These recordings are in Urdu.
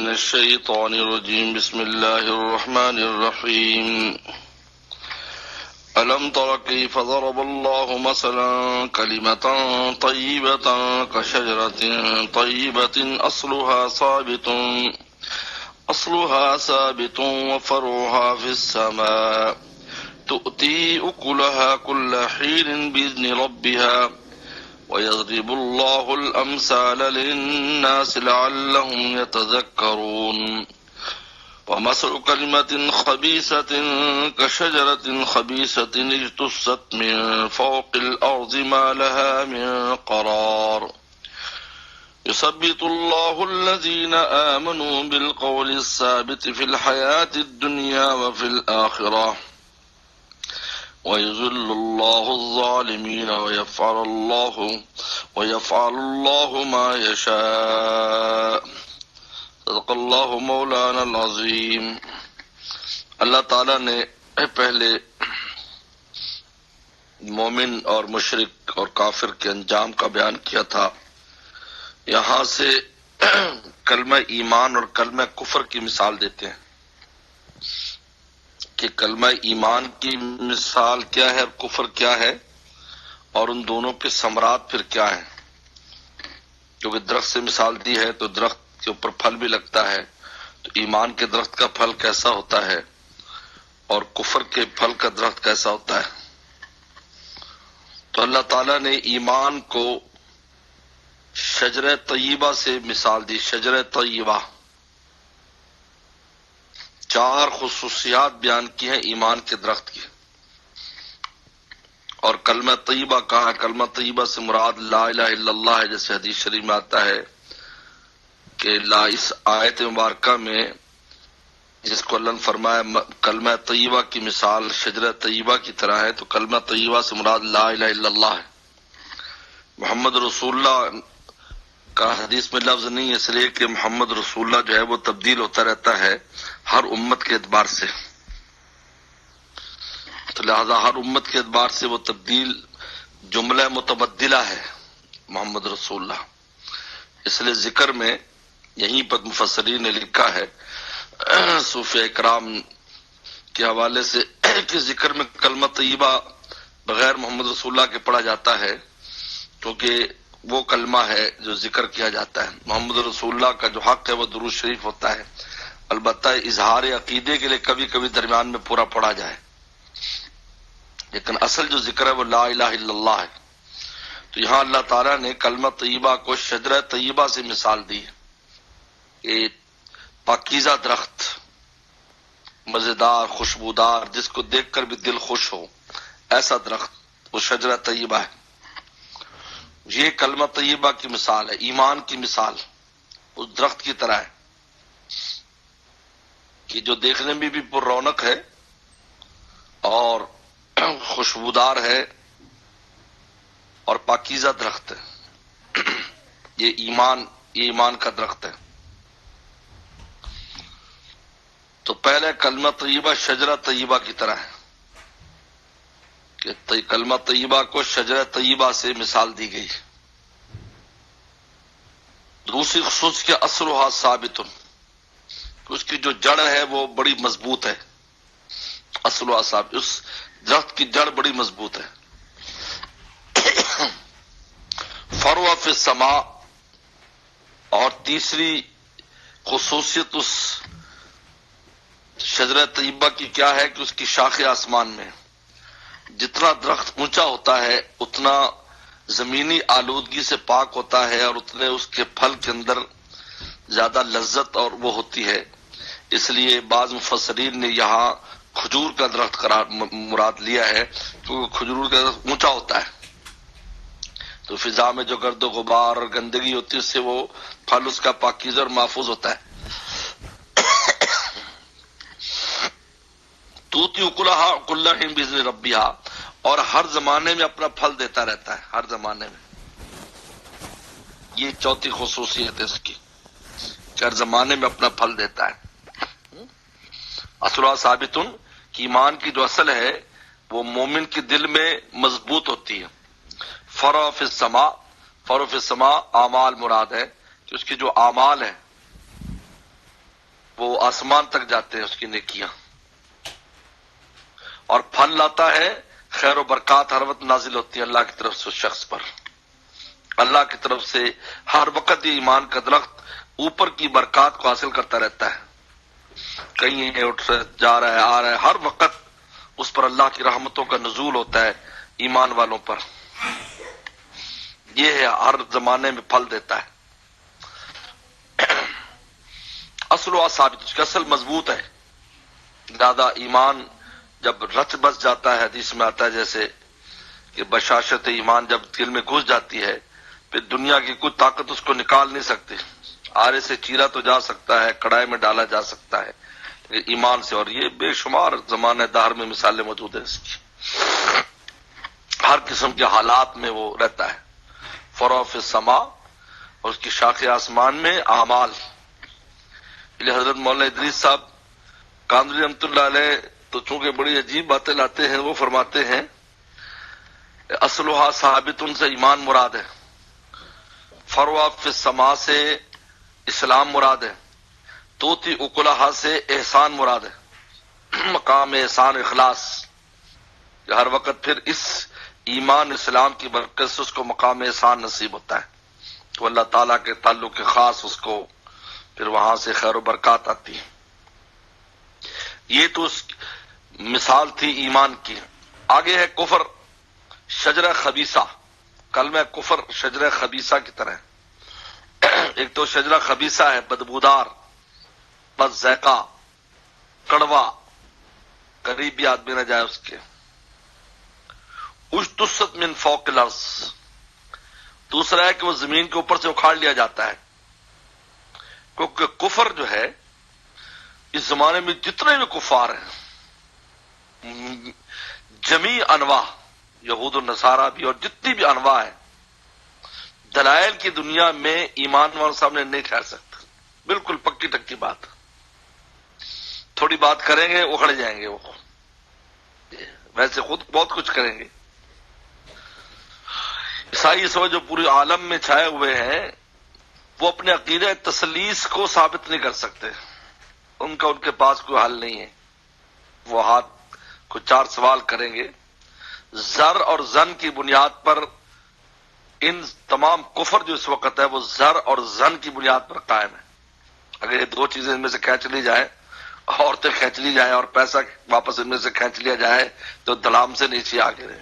من الشيطان الرجيم بسم الله الرحمن الرحيم ألم تر كيف ضرب الله مثلا كلمة طيبة كشجرة طيبة أصلها ثابت وفرعها في السماء تؤتي أكلها كل حين بإذن ربها ويضرب الله الأمثال للناس لعلهم يتذكرون ومثل كلمة خبيثة كشجرة خبيثة اجتثت من فوق الأرض ما لها من قرار يثبت الله الذين آمنوا بالقول الثابت في الحياة الدنيا وفي الآخرة ويذل الله الظالمين ويفعل الله ما يشاء صدق اللہ مولانا العظیم۔ اللہ تعالیٰ نے پہلے مومن اور مشرک اور کافر کے انجام کا بیان کیا تھا، یہاں سے کلمہ ایمان اور کلمہ کفر کی مثال دیتے ہیں کہ کلمہ ایمان کی مثال کیا ہے اور کفر کیا ہے، اور ان دونوں کے ثمرات پھر کیا ہیں۔ کیونکہ درخت سے مثال دی ہے تو درخت کے اوپر پھل بھی لگتا ہے، تو ایمان کے درخت کا پھل کیسا ہوتا ہے اور کفر کے پھل کا درخت کیسا ہوتا ہے۔ تو اللہ تعالیٰ نے ایمان کو شجرہ طیبہ سے مثال دی۔ شجرہ طیبہ، چار خصوصیات بیان کی ہیں ایمان کے درخت کی، اور کلمہ طیبہ کہا۔ کلمہ طیبہ سے مراد لا الہ الا اللہ ہے، جیسے حدیث شریف میں آتا ہے کہ اس آیت مبارکہ میں جس کو اللہ نے فرمایا کلمہ طیبہ کی مثال شجرہ طیبہ کی طرح ہے، تو کلمہ طیبہ سے مراد لا الہ الا اللہ ہے۔ محمد رسول اللہ کا حدیث میں لفظ نہیں ہے، اس لیے کہ محمد رسول اللہ جو ہے وہ تبدیل ہوتا رہتا ہے ہر امت کے اعتبار سے، تو لہذا ہر امت کے اعتبار سے وہ تبدیل جملہ متبدلہ ہے محمد رسول اللہ۔ اس لیے ذکر میں یہیں پر مفسرین نے لکھا ہے صوفیہ کرام کے حوالے سے کہ ذکر میں کلمہ طیبہ بغیر محمد رسول اللہ کے پڑھا جاتا ہے، کیونکہ وہ کلمہ ہے جو ذکر کیا جاتا ہے۔ محمد رسول اللہ کا جو حق ہے وہ درود شریف ہوتا ہے، البتہ اظہار عقیدے کے لیے کبھی کبھی درمیان میں پورا پڑھا جائے، لیکن اصل جو ذکر ہے وہ لا الہ الا اللہ ہے۔ تو یہاں اللہ تعالیٰ نے کلمہ طیبہ کو شجرہ طیبہ سے مثال دی ہے، کہ پاکیزہ درخت، مزیدار، خوشبودار، جس کو دیکھ کر بھی دل خوش ہو، ایسا درخت وہ شجرہ طیبہ ہے۔ یہ کلمہ طیبہ کی مثال ہے، ایمان کی مثال اس درخت کی طرح ہے کہ جو دیکھنے میں بھی پر رونق ہے اور خوشبودار ہے اور پاکیزہ درخت ہے۔ یہ ایمان کا درخت ہے۔ تو پہلے کلمہ طیبہ شجرہ طیبہ کی طرح ہے کہ کلمہ طیبہ کو شجرہ طیبہ سے مثال دی گئی۔ دوسری خصوصیت اصلها ثابت، اس کی جو جڑ ہے وہ بڑی مضبوط ہے۔ اصلها ثابت، اس درخت کی جڑ بڑی مضبوط ہے۔ فرع فی السماء، اور تیسری خصوصیت اس شجرہ طیبہ کی کیا ہے کہ اس کی شاخیں آسمان میں۔ جتنا درخت اونچا ہوتا ہے اتنا زمینی آلودگی سے پاک ہوتا ہے، اور اتنے اس کے پھل کے اندر زیادہ لذت اور وہ ہوتی ہے۔ اس لیے بعض مفسرین نے یہاں کھجور کا درخت مراد لیا ہے، کیونکہ کھجور کا درخت اونچا ہوتا ہے، تو فضا میں جو گرد و غبار اور گندگی ہوتی ہے اس سے وہ پھل اس کا پاکیزہ اور محفوظ ہوتا ہے۔ توتی اکلہا کل حین باذن ربہا، اور ہر زمانے میں اپنا پھل دیتا رہتا ہے، ہر زمانے میں۔ یہ چوتھی خصوصیت ہے اس کی کہ ہر زمانے میں اپنا پھل دیتا ہے۔ اصلہ ثابتن، کہ ایمان کی جو اصل ہے وہ مومن کے دل میں مضبوط ہوتی ہے۔ فرع فی السماء، فرع فی السماء اعمال مراد ہے کہ اس کے جو اعمال ہیں آسمان تک جاتے ہیں اس کی نیکیاں، اور پھل لاتا ہے، خیر و برکات ہر وقت نازل ہوتی ہے اللہ کی طرف سے اس شخص پر۔ اللہ کی طرف سے ہر وقت یہ ایمان کا درخت اوپر کی برکات کو حاصل کرتا رہتا ہے، کہیں اٹھ جا رہا ہے آ رہا ہے، ہر وقت اس پر اللہ کی رحمتوں کا نزول ہوتا ہے ایمان والوں پر۔ یہ ہے ہر زمانے میں پھل دیتا ہے۔ اصل و ثابت، اس کا اصل مضبوط ہے، زیادہ ایمان جب رچ بس جاتا ہے، حدیث میں آتا ہے جیسے کہ بشاشت ایمان جب دل میں گھس جاتی ہے، پھر دنیا کی کوئی طاقت اس کو نکال نہیں سکتی۔ آرے سے چیرا تو جا سکتا ہے، کڑھائی میں ڈالا جا سکتا ہے ایمان سے، اور یہ بے شمار زمانہ دار میں مثالیں موجود ہیں اس کی۔ ہر قسم کے حالات میں وہ رہتا ہے۔ فرع فی السما، اور اس کی شاخ آسمان میں اعمال۔ حضرت مولانا ادریس صاحب کاندری رحمۃ اللہ علیہ تو چونکہ بڑی عجیب باتیں لاتے ہیں، وہ فرماتے ہیں اصلها ثابت سے ایمان مراد ہے، فرع فی السما سے اسلام مراد ہے، توتی اکلہا سے احسان مراد ہے، مقام احسان اخلاص، ہر وقت پھر اس ایمان اسلام کی برکت سے اس کو مقام احسان نصیب ہوتا ہے، تو اللہ تعالیٰ کے تعلق خاص اس کو پھر وہاں سے خیر و برکات آتی ہے۔ یہ تو اس مثال تھی ایمان کی۔ آگے ہے کفر، شجرہ خبیثہ، کلمہ کفر شجرہ خبیثہ کی طرح ہے۔ ایک تو شجرہ خبیثہ ہے، بدبودار، بد ذائقہ، کڑوا، قریب بھی آدمی نہ جائے اس کے۔ اجتثت من فوق الارض، دوسرا ہے کہ وہ زمین کے اوپر سے اکھاڑ لیا جاتا ہے، کیونکہ کفر جو ہے اس زمانے میں جتنے بھی کفار ہیں، جمیع انواع، یہود و نصارہ بھی اور جتنی بھی انواع ہے، دلائل کی دنیا میں ایمان والوں سامنے نہیں ٹھہر سکتا، بالکل پکی ٹکی بات۔ تھوڑی بات کریں گے اکھڑ جائیں گے وہ، ویسے خود بہت کچھ کریں گے۔ عیسائی سمجھ جو پورے عالم میں چھائے ہوئے ہیں، وہ اپنے عقیدہ تثلیث کو ثابت نہیں کر سکتے، ان کے پاس کوئی حل نہیں ہے۔ وہ ہاتھ کو چار سوال کریں گے، زر اور زن کی بنیاد پر ان تمام کفر جو اس وقت ہے وہ زر اور زن کی بنیاد پر قائم ہے۔ اگر یہ دو چیزیں ان میں سے کھینچ لی جائیں، عورتیں کھینچ لی جائیں اور پیسہ واپس ان میں سے کھینچ لیا جائے، تو دلام سے نیچے آ گرے۔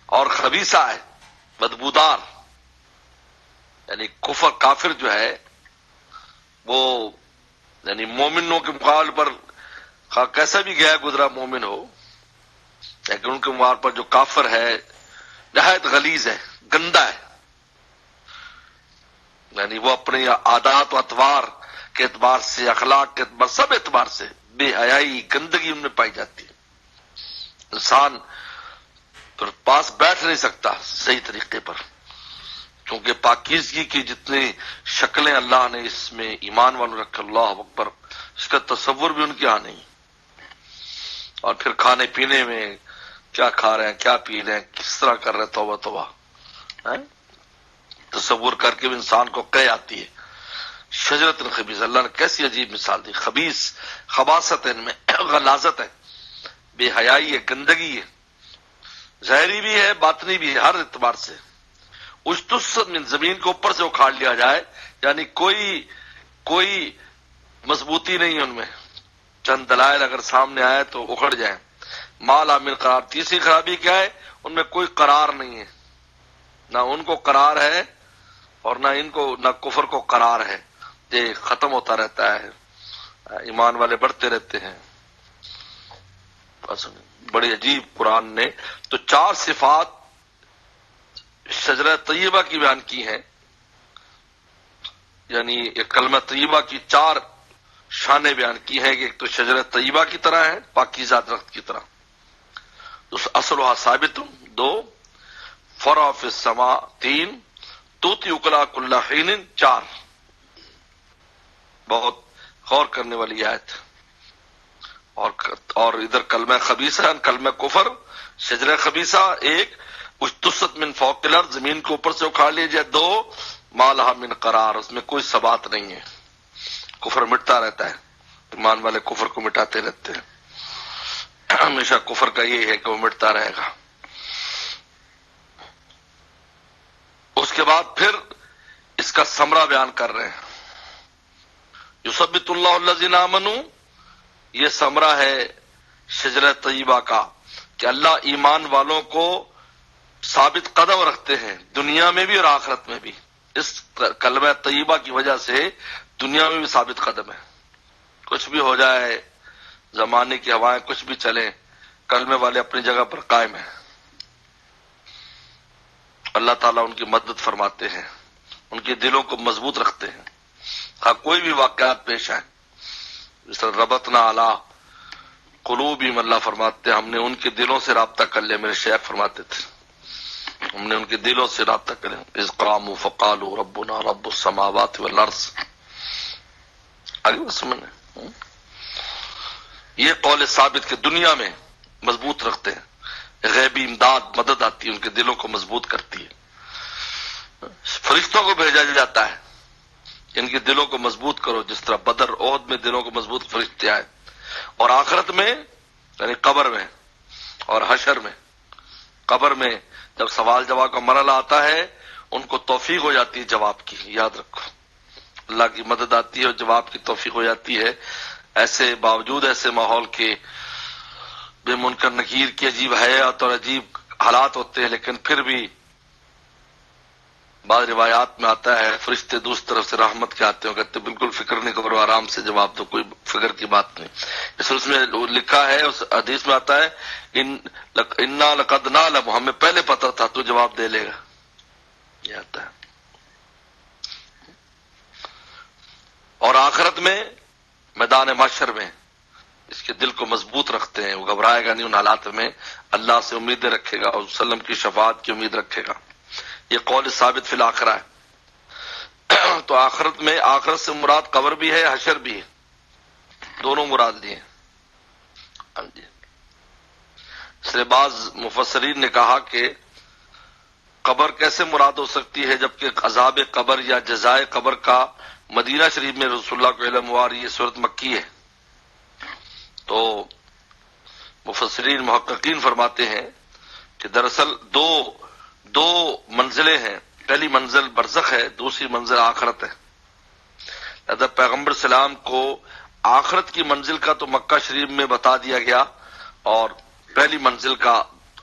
اور خبیثہ ہے، بدبودار، یعنی کفر کافر جو ہے وہ یعنی مومنوں کے مقابلے پر کیسا بھی گیا گزرا مومن ہو، لیکن ان کے مقابلے پر جو کافر ہے نہایت غلیظ ہے، گندا ہے، یعنی وہ اپنے عادات و اطوار کے اعتبار سے، اخلاق کے اعتبار، سب اعتبار سے بے حیائی، گندگی ان میں پائی جاتی ہے۔ انسان پھر پاس بیٹھ نہیں سکتا صحیح طریقے پر، کیونکہ پاکیزگی کی جتنی شکلیں اللہ نے اس میں ایمان والوں رکھے، اللہ اکبر، اس کا تصور بھی ان کے یہاں نہیں۔ اور پھر کھانے پینے میں کیا کھا رہے ہیں، کیا پی رہے ہیں، کس طرح کر رہے ہیں، توبہ توبہ، تصور کر کے بھی انسان کو قے آتی ہے۔ شجرۃ الخبیث، اللہ نے کیسی عجیب مثال دی، خبیث، خباثت ہے ان میں، غلاظت ہے، بے حیائی ہے، گندگی ہے، ظاہری بھی ہے باطنی بھی ہے، ہر اعتبار سے۔ اجتثت من، زمین کے اوپر سے اکھاڑ لیا جائے، یعنی کوئی مضبوطی نہیں ہے ان میں، چند دلائل اگر سامنے آئے تو اکھڑ جائیں۔ مالا من قرار، تیسری خرابی کیا ہے، ان میں کوئی قرار نہیں ہے، نہ ان کو قرار ہے اور نہ کفر کو قرار ہے، یہ ختم ہوتا رہتا ہے، ایمان والے بڑھتے رہتے ہیں۔ بس بڑی عجیب قرآن نے تو چار صفات شجرہ طیبہ کی بیان کی ہیں، یعنی ایک کلمہ طیبہ کی چار شانیں بیان کی ہیں کہ ایک تو شجرہ طیبہ کی طرح ہے، پاکیزہ درخت کی طرح، اصلها ثابت، دو، فرع فی السما، تین، توتی اکلہا کل حین، چار۔ بہت غور کرنے والی آیت۔ اور ادھر کلمہ خبیثہ، کلمہ کفر، شجرہ خبیثہ ایک، اجتثت من فوق الارض، زمین کے اوپر سے اکھاڑ لیا جائے، دو، ما لہا من قرار، اس میں کوئی ثبات نہیں ہے۔ کفر مٹتا رہتا ہے، ایمان والے کفر کو مٹاتے رہتے ہیں، ہمیشہ کفر کا یہ ہے کہ وہ مٹتا رہے گا۔ اس کے بعد پھر اس کا ثمرہ بیان کر رہے ہیں، یثبت اللہ الذین آمنوا، یہ ثمرہ ہے شجرہ طیبہ کا کہ اللہ ایمان والوں کو ثابت قدم رکھتے ہیں دنیا میں بھی اور آخرت میں بھی۔ اس کلمہ طیبہ کی وجہ سے دنیا میں بھی ثابت قدم ہے، کچھ بھی ہو جائے، زمانے کی ہوائیں کچھ بھی چلیں، کلمے والے اپنی جگہ پر قائم ہیں، اللہ تعالیٰ ان کی مدد فرماتے ہیں، ان کے دلوں کو مضبوط رکھتے ہیں، ہاں کوئی بھی واقعات پیش آئے، جس طرح ربطنا علی قلوبہم، اللہ فرماتے ہیں ہم نے ان کے دلوں سے رابطہ کر لیا، میرے شیخ فرماتے تھے ہم نے ان کے دلوں سے رابطہ کریں، اذ قاموا فقالوا ربنا رب السماوات والارض، آگے سمجھنے یہ قول ثابت کے دنیا میں مضبوط رکھتے ہیں، غیبی امداد مدد آتی ہے ان کے دلوں کو مضبوط کرتی ہے، فرشتوں کو بھیجا جاتا ہے ان کے دلوں کو مضبوط کرو، جس طرح بدر احد میں دلوں کو مضبوط فرشتے آئے، اور آخرت میں یعنی قبر میں اور حشر میں، قبر میں جب سوال جواب کا مرحلہ آتا ہے ان کو توفیق ہو جاتی ہے جواب کی، یاد رکھو اللہ کی مدد آتی ہے اور جواب کی توفیق ہو جاتی ہے، ایسے باوجود ایسے ماحول کے بے منکر نکیر کی عجیب حیات اور عجیب حالات ہوتے ہیں، لیکن پھر بھی بعض روایات میں آتا ہے فرشتے دوسری طرف سے رحمت کے آتے ہیں، کہتے ہیں بالکل فکر نہیں کرو، آرام سے جواب دو، کوئی فکر کی بات نہیں، اس میں لکھا ہے، اس حدیث میں آتا ہے انا لقد نعلم، ہمیں پہلے پتا تھا تو جواب دے لے گا، یہ آتا ہے۔ اور آخرت میں میدان محشر میں اس کے دل کو مضبوط رکھتے ہیں، وہ گھبرائے گا نہیں ان حالات میں، اللہ سے امیدیں رکھے گا اور وسلم کی شفاعت کی امید رکھے گا، یہ قول ثابت فی الآخرہ ہے۔ تو آخرت میں، آخرت سے مراد قبر بھی ہے حشر بھی ہے، دونوں مراد لیے، ہاں جی۔ اس لیے بعض مفسرین نے کہا کہ قبر کیسے مراد ہو سکتی ہے جبکہ عذاب قبر یا جزائے قبر کا مدینہ شریف میں رسول اللہ کو علم ہوا، یہ صورت مکی ہے۔ تو مفسرین محققین فرماتے ہیں کہ دراصل دو منزلیں ہیں، پہلی منزل برزخ ہے، دوسری منزل آخرت ہے، لہذا پیغمبر سلام کو آخرت کی منزل کا تو مکہ شریف میں بتا دیا گیا اور پہلی منزل کا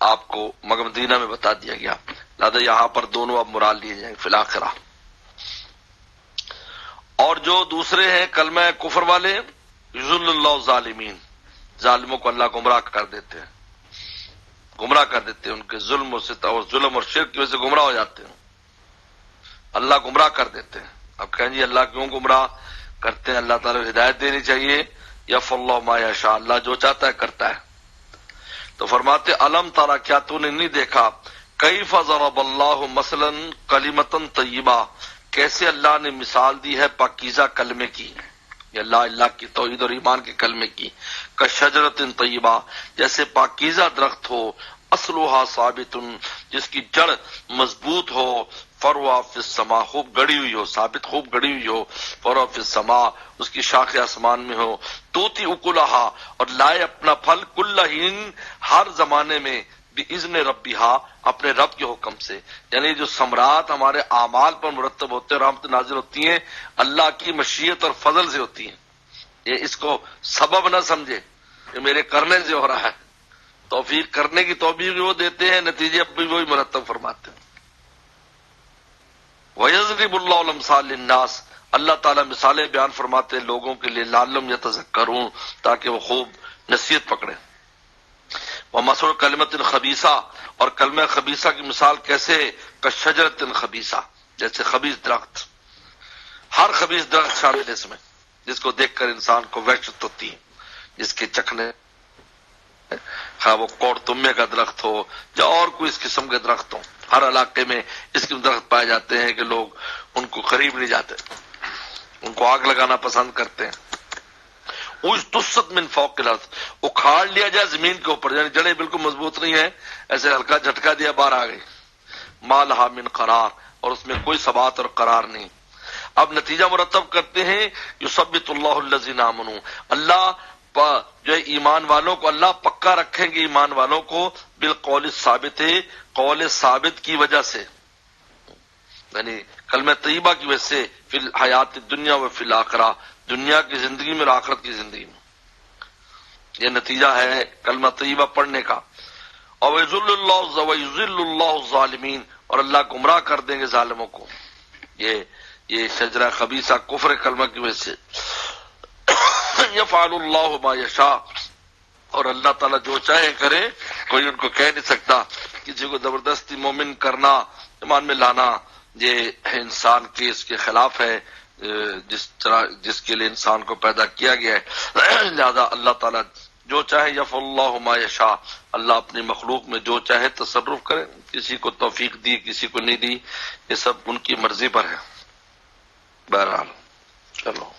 آپ کو مدینہ میں بتا دیا گیا، لہذا یہاں پر دونوں اب مراد لیے جائیں گے فی الآخرہ۔ اور جو دوسرے ہیں کلمہ کفر والے، یضل اللہ الظالمین، ظالموں کو اللہ گمراہ کر دیتے ہیں، گمراہ کر دیتے ہیں، ان کے ظلم اور شرک کی وجہ سے گمراہ ہو جاتے ہیں، اللہ گمراہ کر دیتے ہیں۔ اب کہیں جی اللہ کیوں گمراہ کرتے ہیں، اللہ تعالیٰ کو ہدایت دینی چاہیے، یفعل اللہ ما یشاء، اللہ جو چاہتا ہے کرتا ہے۔ تو فرماتے الم ترى، کیا تو نے نہیں دیکھا، کیف ضرب اللہ مثلا کلمۃ طیبہ، کیسے اللہ نے مثال دی ہے پاکیزہ کلمے کی، یا اللہ کی توحید اور ایمان کے کلمے کی، کشجرۃ طیبہ، جیسے پاکیزہ درخت ہو، اصلها ثابت، جس کی جڑ مضبوط ہو، فروع فی السماء، خوب گڑی ہوئی ہو، ثابت خوب گڑی ہوئی ہو، فروع فی السماء، اس کی شاخ آسمان میں ہو، توتی اکلہا، اور لائے اپنا پھل، کل حین، ہر زمانے میں، باذن ربہا، اپنے رب کے حکم سے، یعنی جو ثمرات ہمارے اعمال پر مرتب ہوتے ہیں، رحمت نازل ہوتی ہیں، اللہ کی مشیت اور فضل سے ہوتی ہیں، یہ اس کو سبب نہ سمجھے کہ میرے کرنے سے ہو رہا ہے، توفیق کرنے کی توفیق وہ دیتے ہیں، نتیجے اب بھی وہی مرتب فرماتے ہیں۔ وَيَضْرِبُ اللَّهُ الْأَمْثَالَ لِلنَّاسِ، اللہ تعالیٰ مثالیں بیان فرماتے ہیں لوگوں کے لیے، لعلہم یتذکرون، تاکہ وہ خوب نصیحت پکڑیں۔ وَمَثَلُ کلمۃ خبیثہ، اور کلمہ خبیثہ کی مثال کیسے، کشجرۃ خبیثہ، جیسے خبیث درخت، ہر خبیث درخت شامل ہے اس میں، جس کو دیکھ کر انسان کو وحشت ہوتی ہے، جس کے چکھنے، خواہ وہ کوڑ تمے کا درخت ہو یا اور کوئی اس قسم کے درخت ہوں، ہر علاقے میں اس قسم درخت پائے جاتے ہیں کہ لوگ ان کو قریب نہیں جاتے، ان کو آگ لگانا پسند کرتے ہیں۔ اجتثت من فوق الارض، اکھاڑ لیا جائے زمین کے اوپر، یعنی جڑیں بالکل مضبوط نہیں ہیں، ایسے ہلکا جھٹکا دیا باہر آ گئی، ما لہا من قرار، اور اس میں کوئی ثبات اور قرار نہیں۔ اب نتیجہ مرتب کرتے ہیں یثبت اللہ الذین آمنوا، اللہ جو ہے ایمان والوں کو اللہ پکا رکھیں گے، ایمان والوں کو بالقول الثابت، قول ثابت کی وجہ سے، یعنی کلمہ طیبہ کی وجہ سے، فی الحیات الدنیا و فی الآخرہ، دنیا کی زندگی میں اور آخرت کی زندگی میں، یہ نتیجہ ہے کلمہ طیبہ پڑھنے کا۔ اور وَيُذِلُّ اللَّهُ الظَّالِمِينَ، اور اللہ گمراہ کر دیں گے ظالموں کو، یہ شجرہ خبیثہ کفر کلمہ کی وجہ سے۔ یفعل اللہ ما یشاء، اور اللہ تعالیٰ جو چاہے کرے، کوئی ان کو کہہ نہیں سکتا۔ کسی کو زبردستی مومن کرنا، ایمان میں لانا، یہ انسان کے اس کے خلاف ہے، جس کے لیے انسان کو پیدا کیا گیا ہے۔ لہذا اللہ تعالیٰ جو چاہے، یفعل اللہ ما یشاء، اللہ اپنی مخلوق میں جو چاہے تصرف کرے، کسی کو توفیق دی کسی کو نہیں دی، یہ سب ان کی مرضی پر ہے۔ بہرحال چلو